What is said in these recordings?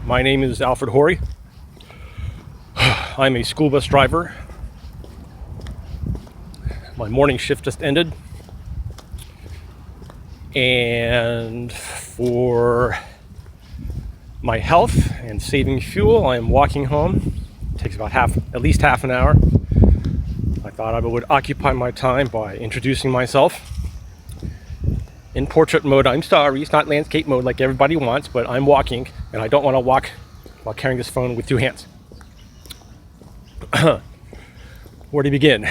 My name is Alfred Horg. I'm a school bus driver. My morning shift just ended. And for my health and saving fuel, I am walking home. It takes about at least half an hour. I thought I would occupy my time by introducing myself. In portrait mode, I'm sorry, it's not landscape mode like everybody wants, but I'm walking, and I don't want to walk while carrying this phone with two hands. Where to begin?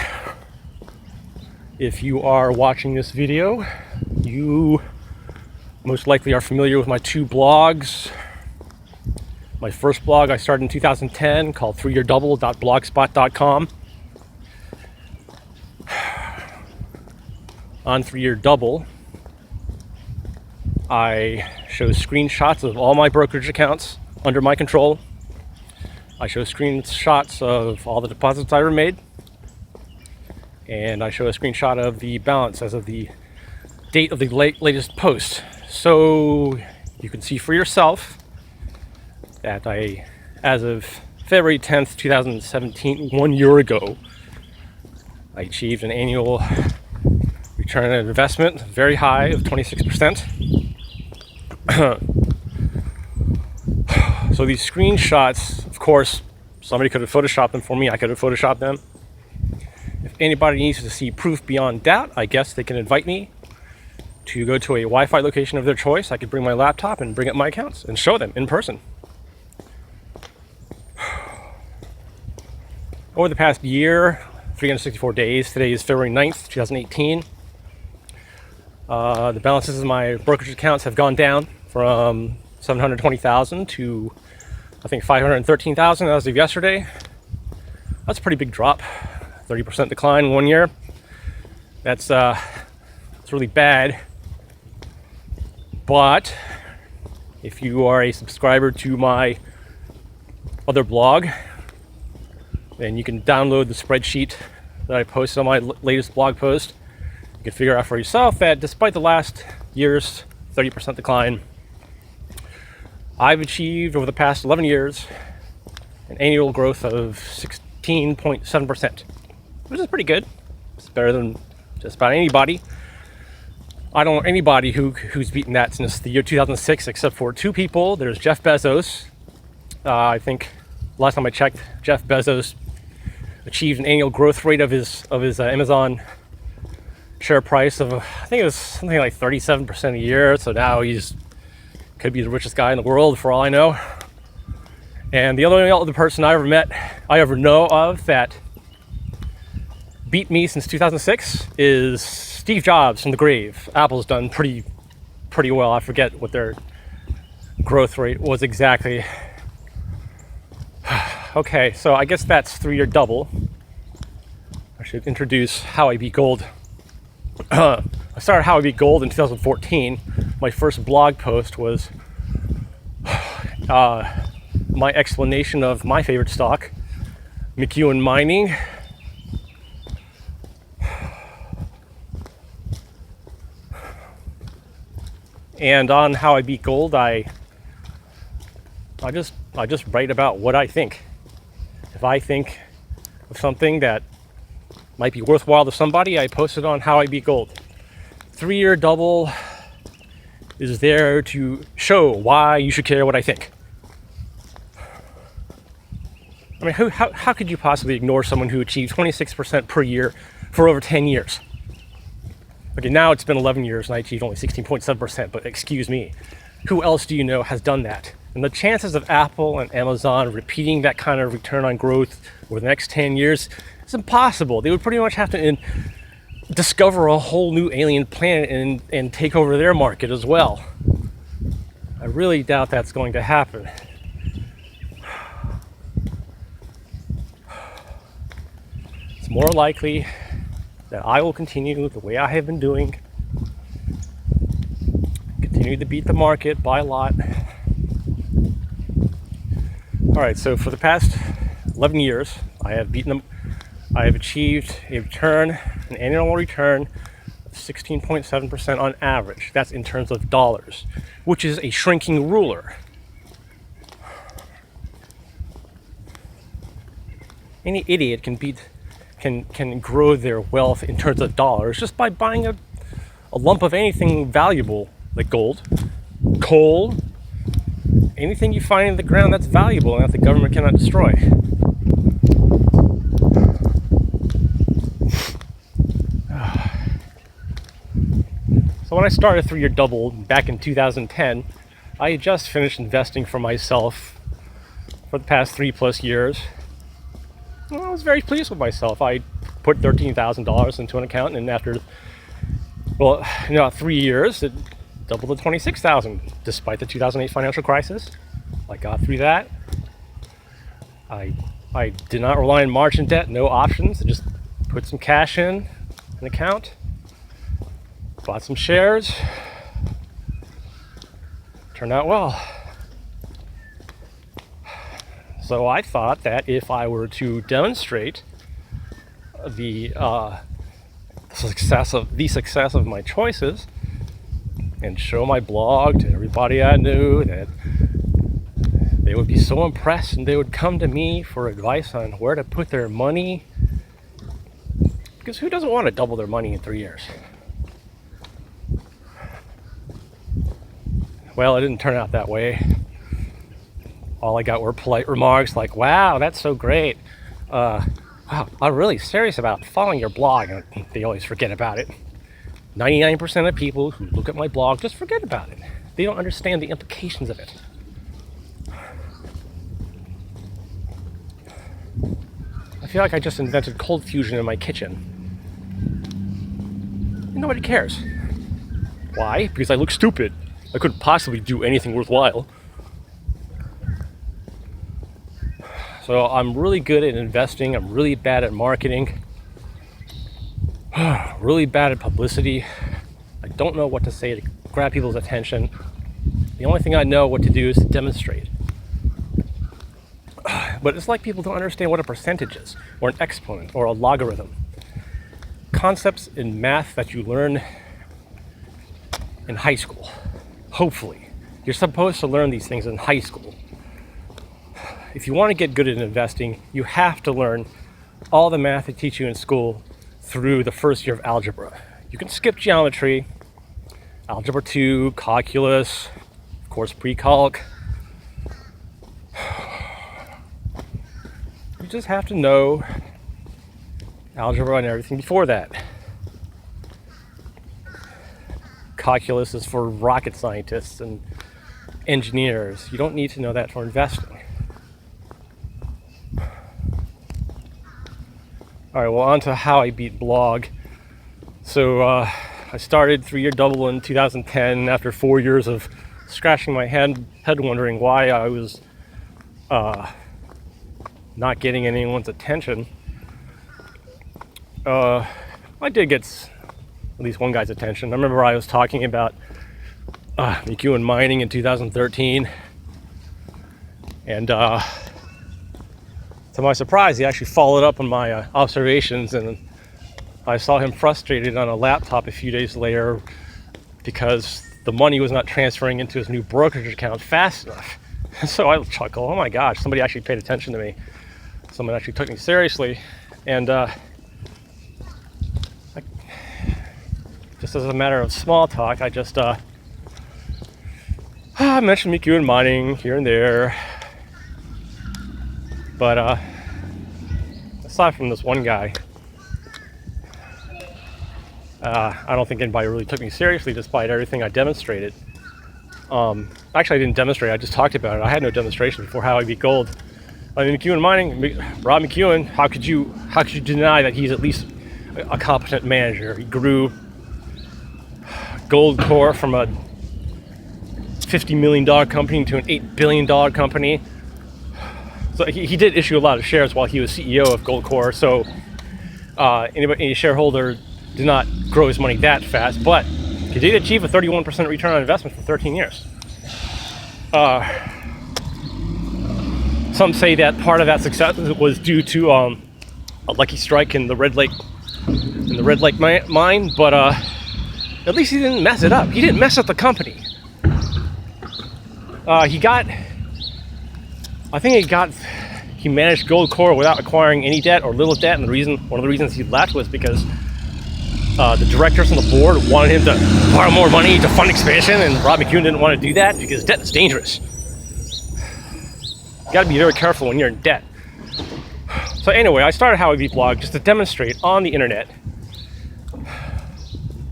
If you are watching this video, you most likely are familiar with my two blogs. My first blog I started in 2010 called 3yeardouble.blogspot.com. On 3-Year Double, I show screenshots of all my brokerage accounts under my control. I show screenshots of all the deposits I ever made. And I show a screenshot of the balance as of the date of the latest post. So you can see for yourself that as of February 10th, 2017, 1 year ago, I achieved an annual return on investment very high of 26%. So these screenshots, of course, somebody could have photoshopped them for me. I could have photoshopped them. If anybody needs to see proof beyond doubt, I guess they can invite me to go to a Wi-Fi location of their choice. I could bring my laptop and bring up my accounts and show them in person. Over the past year, 364 days, today is February 9th, 2018. The balances of my brokerage accounts have gone down from 720,000 to I think 513,000 as of yesterday. That's a pretty big drop, 30% decline in 1 year. That's really bad. But if you are a subscriber to my other blog, then you can download the spreadsheet that I posted on my latest blog post. You can figure out for yourself that despite the last year's 30% decline, I've achieved over the past 11 years an annual growth of 16.7%, which is pretty good. It's better than just about anybody. I don't know anybody who's beaten that since the year 2006, except for two people. There's Jeff Bezos. I think last time I checked, Jeff Bezos achieved an annual growth rate of his Amazon share price of I think it was something like 37% a year. So now he's could be the richest guy in the world for all I know. And the only other person I ever know of that beat me since 2006 is Steve Jobs from the grave. Apple's done pretty well. I forget what their growth rate was exactly. Okay, so I guess that's 3-Year Double. I should introduce How I Beat Gold. I started How I Beat Gold in 2014. My first blog post was my explanation of my favorite stock, McEwen Mining. And on How I Beat Gold, I just write about what I think. If I think of something that might be worthwhile to somebody, I post it on How I Beat Gold. 3-Year Double is there to show why you should care what I think. I mean, how could you possibly ignore someone who achieved 26% per year for over 10 years? Okay, now it's been 11 years and I achieved only 16.7%, but excuse me, who else do you know has done that? And the chances of Apple and Amazon repeating that kind of return on growth over the next 10 years is impossible. They would pretty much have to discover a whole new alien planet and take over their market as well. I really doubt that's going to happen. It's more likely that I will continue the way I have been doing, continue to beat the market by a lot. All right, so for the past 11 years, I have achieved an annual return of 16.7% on average. That's in terms of dollars, which is a shrinking ruler. Any idiot can grow their wealth in terms of dollars just by buying a lump of anything valuable, like gold, coal, anything you find in the ground that's valuable and that the government cannot destroy. So when I started 3-year double back in 2010, I had just finished investing for myself for the past 3+ years. Well, I was very pleased with myself. I put $13,000 into an account, and after 3 years, it doubled to $26,000, despite the 2008 financial crisis. I got through that. I did not rely on margin debt, no options. I just put some cash in an account, bought some shares. Turned out well. So I thought that if I were to demonstrate the success of my choices and show my blog to everybody I knew, that they would be so impressed and they would come to me for advice on where to put their money. Because who doesn't want to double their money in 3 years? Well, it didn't turn out that way. All I got were polite remarks like, wow, that's so great. Wow, I'm really serious about following your blog. And they always forget about it. 99% of people who look at my blog just forget about it. They don't understand the implications of it. I feel like I just invented cold fusion in my kitchen. And nobody cares. Why? Because I look stupid. I couldn't possibly do anything worthwhile. So I'm really good at investing. I'm really bad at marketing. Really bad at publicity. I don't know what to say to grab people's attention. The only thing I know what to do is to demonstrate. But it's like people don't understand what a percentage is, or an exponent, or a logarithm. Concepts in math that you learn in high school. Hopefully. You're supposed to learn these things in high school. If you want to get good at investing, you have to learn all the math they teach you in school through the first year of algebra. You can skip geometry, algebra 2, calculus, of course pre-calc. You just have to know algebra and everything before that. Calculus is for rocket scientists and engineers. You don't need to know that for investing. All right, well, on to how I beat blog. So I started 3-year double in 2010 after 4 years of scratching my head wondering why I was not getting anyone's attention. I did get at least one guy's attention. I remember I was talking about McEwen mining in 2013, and to my surprise, he actually followed up on my observations, and I saw him frustrated on a laptop a few days later because the money was not transferring into his new brokerage account fast enough. So I chuckle, oh my gosh, somebody actually paid attention to me. Someone actually took me seriously. And just as a matter of small talk, I just mentioned McEwen mining here and there. But aside from this one guy, I don't think anybody really took me seriously despite everything I demonstrated. Actually, I didn't demonstrate, I just talked about it. I had no demonstration before how I beat gold. I mean, McEwen mining, Rob McEwen, how could you deny that he's at least a competent manager? He grew Gold Core from a $50 million company to an $8 billion company. So he did issue a lot of shares while he was CEO of Gold Core. So any shareholder did not grow his money that fast, but he did achieve a 31% return on investment for 13 years. Some say that part of that success was due to a lucky strike in the Red Lake mine, but at least he didn't mess it up. He didn't mess up the company. He he managed Goldcorp without acquiring any debt or little debt, and one of the reasons he left was because the directors on the board wanted him to borrow more money to fund expansion, and Rob McEwen didn't want to do that because debt is dangerous. You got to be very careful when you're in debt. So anyway, I started How I Beat Blog just to demonstrate on the internet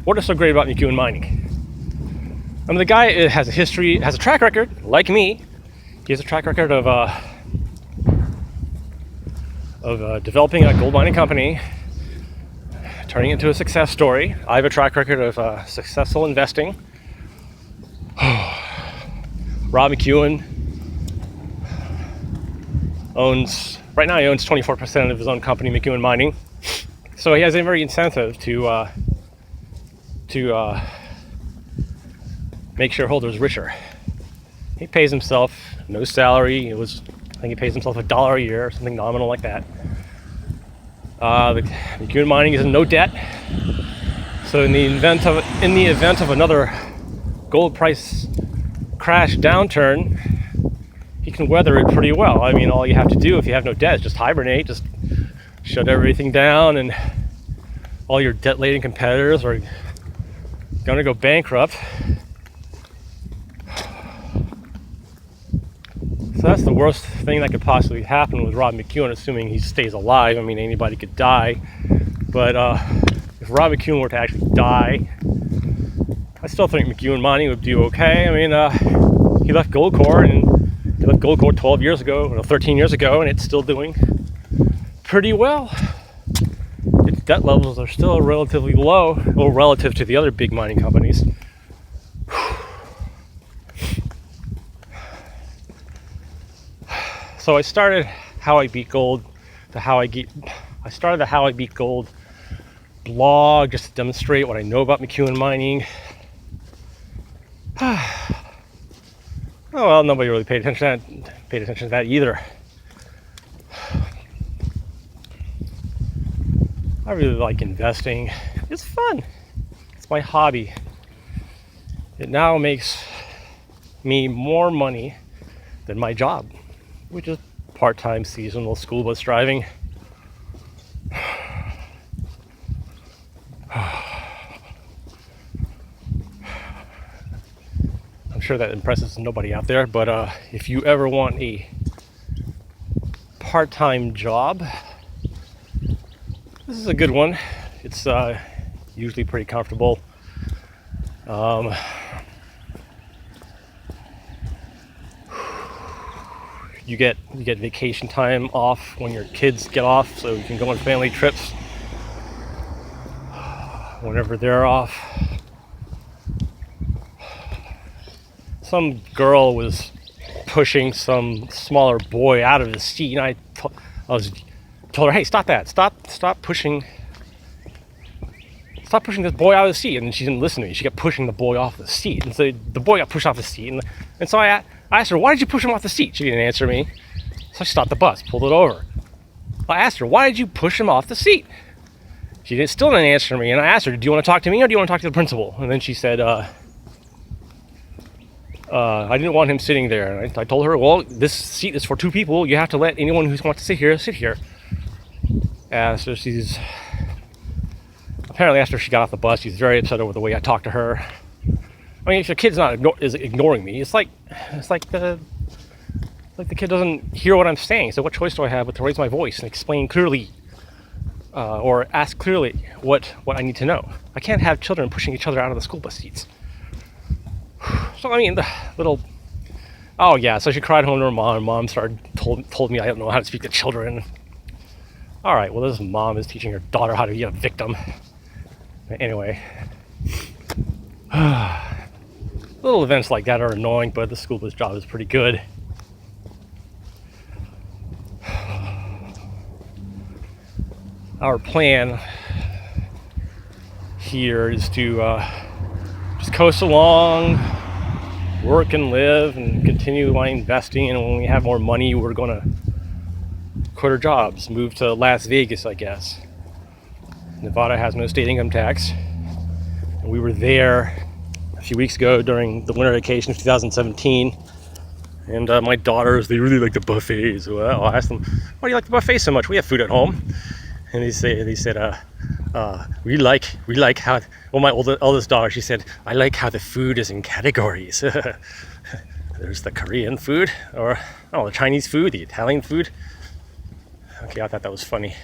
what is so great about McEwen Mining. I mean, the guy has a track record, like me. He has a track record of developing a gold mining company, turning it into a success story. I have a track record of successful investing. Rob McEwen right now he owns 24% of his own company, McEwen Mining. So he has every incentive to make shareholders richer. He pays himself no salary. I think he pays himself $1 a year or something nominal like that. The McEwen Mining is in no debt. So in the event of another gold price crash downturn, he can weather it pretty well. I mean, all you have to do if you have no debt is just hibernate, just shut everything down, and all your debt-laden competitors are going to go bankrupt. So that's the worst thing that could possibly happen with Rob McEwen, assuming he stays alive. I mean, anybody could die. But if Rob McEwen were to actually die, I still think McEwen Mining would do okay. I mean, he left Goldcorp, and he left Goldcorp 12 years ago, or 13 years ago, and it's still doing pretty well. Its debt levels are still relatively low, well, relative to the other big mining companies. So I started How I Beat Gold, I started the How I Beat Gold blog just to demonstrate what I know about McEwen Mining. Oh well, nobody really paid attention to that either. I really like investing. It's fun. It's my hobby. It now makes me more money than my job, which is part-time seasonal school bus driving. I'm sure that impresses nobody out there, but if you ever want a part-time job, this is a good one. It's usually pretty comfortable. You get vacation time off when your kids get off, so you can go on family trips whenever they're off. Some girl was pushing some smaller boy out of his seat, and I told her, "Hey, stop that! Stop pushing this boy out of the seat." And she didn't listen to me. She kept pushing the boy off the seat, and so the boy got pushed off the seat. And so I asked her, "Why did you push him off the seat?" She didn't answer me. So I stopped the bus, pulled it over. I asked her, "Why did you push him off the seat?" She still didn't answer me. And I asked her, "Do you want to talk to me or do you want to talk to the principal?" And then she said, I didn't want him sitting there. And I told her, "Well, this seat is for two people. You have to let anyone who wants to sit here. So apparently after she got off the bus, she's very upset over the way I talked to her. I mean, if your kid's is ignoring me, it's like the kid doesn't hear what I'm saying. So what choice do I have but to raise my voice and explain clearly, or ask clearly what I need to know? I can't have children pushing each other out of the school bus seats. So I mean, so she cried home to her mom. Her mom told me I don't know how to speak to children. All right, well, this mom is teaching her daughter how to be a victim. Anyway, little events like that are annoying, but the school bus job is pretty good. Our plan here is to just coast along, work and live, and continue my investing. And when we have more money, we're going to quit our jobs, move to Las Vegas, I guess. Nevada has no state income tax. And we were there a few weeks ago during the winter vacation of 2017. And my daughters, they really like the buffets. Well, I asked them, why do you like the buffet so much? We have food at home. And they said, we like how, well, my oldest daughter, she said, I like how the food is in categories. There's the Korean food, or the Chinese food, the Italian food. Okay, I thought that was funny.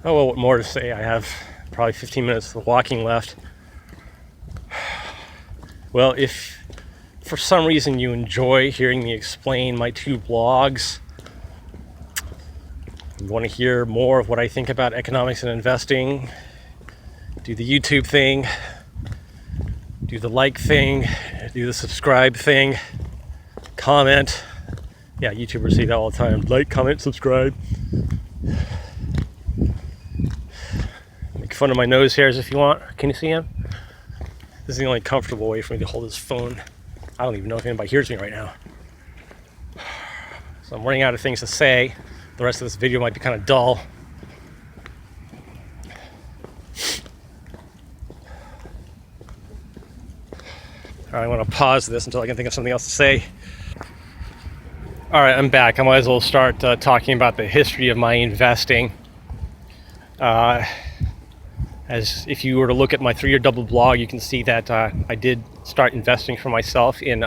Oh, well, what more to say? I have probably 15 minutes of walking left. Well, if for some reason you enjoy hearing me explain my 2 blogs, you want to hear more of what I think about economics and investing, do the YouTube thing, do the like thing, do the subscribe thing, comment. Yeah, YouTubers say that all the time. Like, comment, subscribe. Make fun of my nose hairs if you want. Can you see him? This is the only comfortable way for me to hold this phone. I don't even know if anybody hears me right now. So I'm running out of things to say. The rest of this video might be kind of dull. All right, I want to pause this until I can think of something else to say. All right, I'm back. I might as well start talking about the history of my investing. As if you were to look at my 3-year double blog, you can see that I did start investing for myself in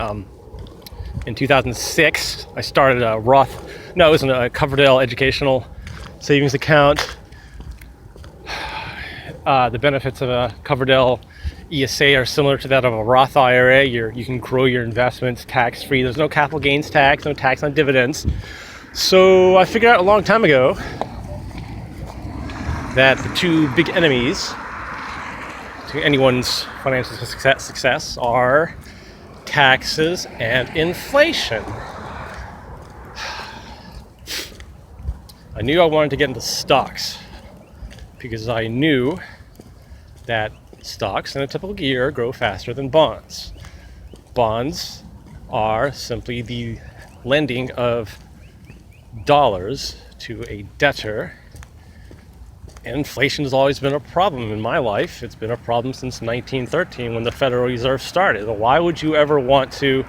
2006. I started a Roth, no, it wasn't a Coverdell educational savings account. The benefits of a Coverdell ESA are similar to that of a Roth IRA. You can grow your investments tax-free. There's no capital gains tax, no tax on dividends. So I figured out a long time ago that the 2 big enemies to anyone's financial success are taxes and inflation. I knew I wanted to get into stocks because I knew that stocks in a typical year grow faster than bonds. Bonds are simply the lending of dollars to a debtor. And inflation has always been a problem in my life. It's been a problem since 1913 when the Federal Reserve started. Why would you ever want to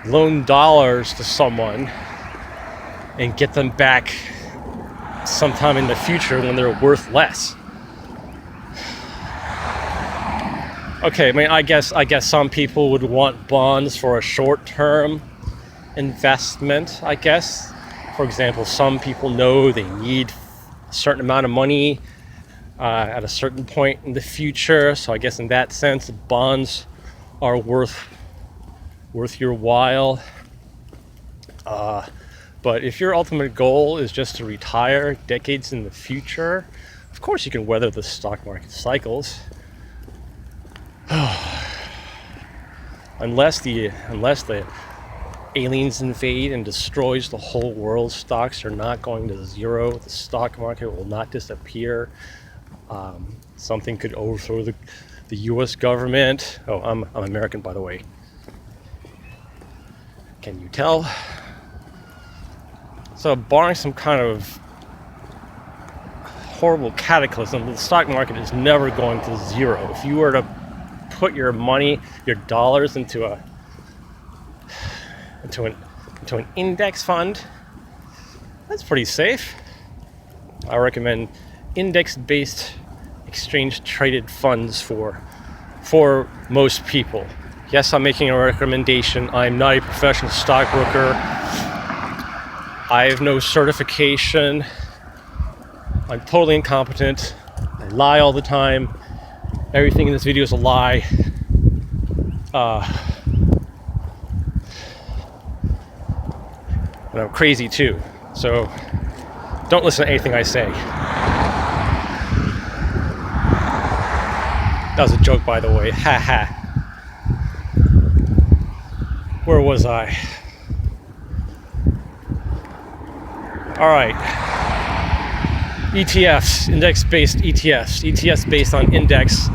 loan dollars to someone and get them back sometime in the future when they're worth less? Okay, I mean, I guess some people would want bonds for a short-term investment, I guess. For example, some people know they need a certain amount of money at a certain point in the future. So I guess in that sense, bonds are worth your while. But if your ultimate goal is just to retire decades in the future, of course you can weather the stock market cycles. Unless the aliens invade and destroys the whole world, stocks are not going to zero. The stock market will not disappear. Something could overthrow the U.S. government. Oh, I'm American, by the way. Can you tell? So, barring some kind of horrible cataclysm, the stock market is never going to zero. If you were to put your money, your dollars into an index fund, that's pretty safe. I recommend index-based exchange-traded funds for most people. Yes, I'm making a recommendation. I'm not a professional stockbroker. I have no certification. I'm totally incompetent. I lie all the time. Everything in this video is a lie. And I'm crazy too. So don't listen to anything I say. That was a joke, by the way. Ha ha. Where was I? All right. ETFs, index-based ETFs. ETFs based on index,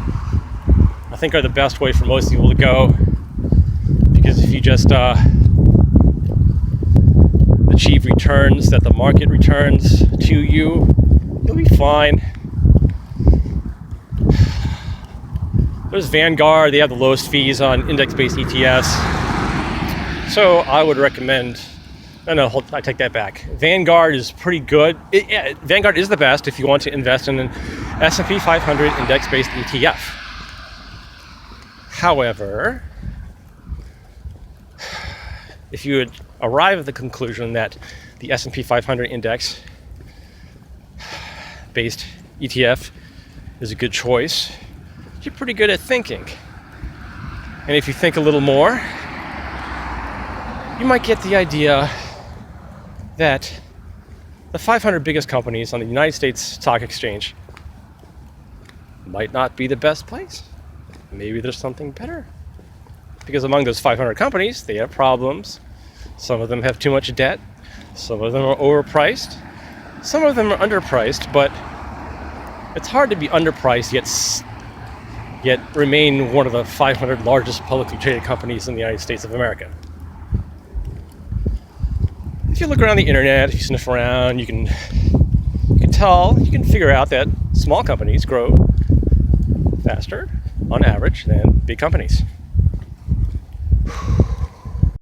I think, are the best way for most people to go. Because if you just achieve returns that the market returns to you, you'll be fine. There's Vanguard. They have the lowest fees on index-based ETFs. So I would recommend. No, I take that back. Vanguard is pretty good. Vanguard is the best if you want to invest in an S&P 500 index-based ETF. However, if you would arrive at the conclusion that the S&P 500 index-based ETF is a good choice, you're pretty good at thinking. And if you think a little more, you might get the idea that the 500 biggest companies on the United States Stock Exchange might not be the best place. Maybe there's something better. Because among those 500 companies, they have problems. Some of them have too much debt. Some of them are overpriced. Some of them are underpriced, but it's hard to be underpriced yet remain one of the 500 largest publicly traded companies in the United States of America. If you look around the internet, if you sniff around, you can figure out that small companies grow faster on average than big companies.